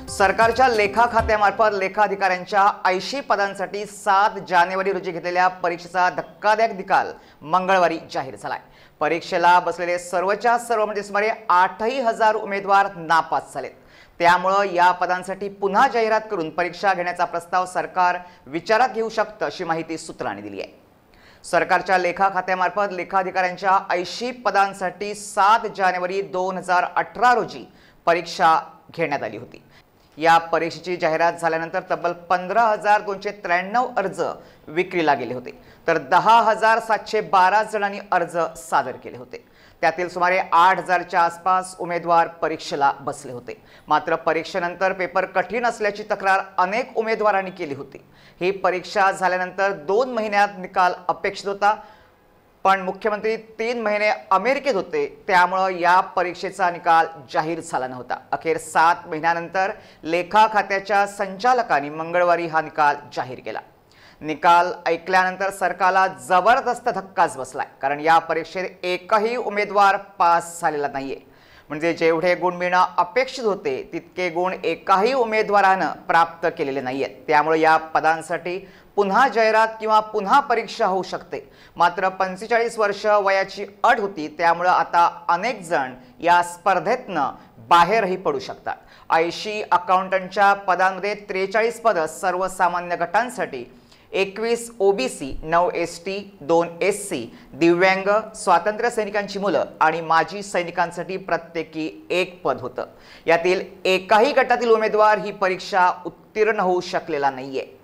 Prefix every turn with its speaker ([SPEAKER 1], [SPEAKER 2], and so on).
[SPEAKER 1] सरकारच्या लेखा खात्यामार्फत लेखाधिकाऱ्यांच्या 80 पदांसाठी 7 जानेवारी रोजी घेतलेल्या परीक्षेचा धक्कादायक निकाल मंगळवारी जाहीर झालाय। परीक्षेला बसलेले सर्वच्या सर्व म्हणजे सुमारे 8,000 उमेदवार नापास झालेत। त्यामुळे या पदांसाठी पुन्हा जाहिरात करून परीक्षा घेण्याचा प्रस्ताव सरकार विचारात घेऊ शकतं अशी माहिती सूत्रांनी दिली आहे। सरकारच्या लेखा खात्यामार्फत लेखाधिकाऱ्यांच्या 80 पदांसाठी 7 जानेवारी 2018 रोजी परीक्षा घेण्यात आली होती। या परीक्षेची जाहिरात झाल्यानंतर तब्बल 15,293 अर्ज विक्रीला गेले होते, तर 10,712 जणांनी अर्ज सादर केले होते। त्यातील सुमारे 8,000च्या आसपास उमेदवार परीक्षेला बसले होते। मात्र परीक्षेनंतर पेपर कठीण असल्याची तक्रार अनेक उमेदवारांनी केली होती। ही परीक्षा झाल्यानंतर 2 महिन्यात निकाल अपेक्षित होता, पण मुख्यमंत्री 3 महिने अमेरिकेत होते, त्यामुळे या परीक्षेचा निकाल जाहीर झाला नव्हता। अखेर 7 महिन्यानंतर लेखा खात्याच्या संचालकांनी मंगळवारी हा निकाल जाहीर केला। निकाल ऐकल्यानंतर सरकारला जबरदस्त धक्काच बसलाय, कारण या परीक्षेत एकही उमेदवार पास झालेला नाहीये। म्हणजे जेवढे गुण मिळणं अपेक्षित होते तितके गुण एकाही उमेदवारानं प्राप्त केलेले नाहीयेत। त्यामुळे या पदांसाठी पुन्हा जाहिरात किंवा पुन्हा परीक्षा होऊ शकते। मात्र 45 वर्ष वयाची अट होती, त्यामुळे आता अनेक जण या स्पर्धेतनं बाहेरही पडू शकतात। 80 अकाउंटंटच्या पदांमध्ये 43 पदं सर्वसामान्य गटांसाठी, 21 ओबीसी, 9 एसटी, 2 एससी, दिव्यांग, स्वातंत्र्य सैनिकांची मुलं आणि माजी सैनिकांसाठी प्रत्येकी 1 पद होतं। यातील एकाही गटातील उमेदवार ही परीक्षा उत्तीर्ण होऊ शकलेला नाहीये।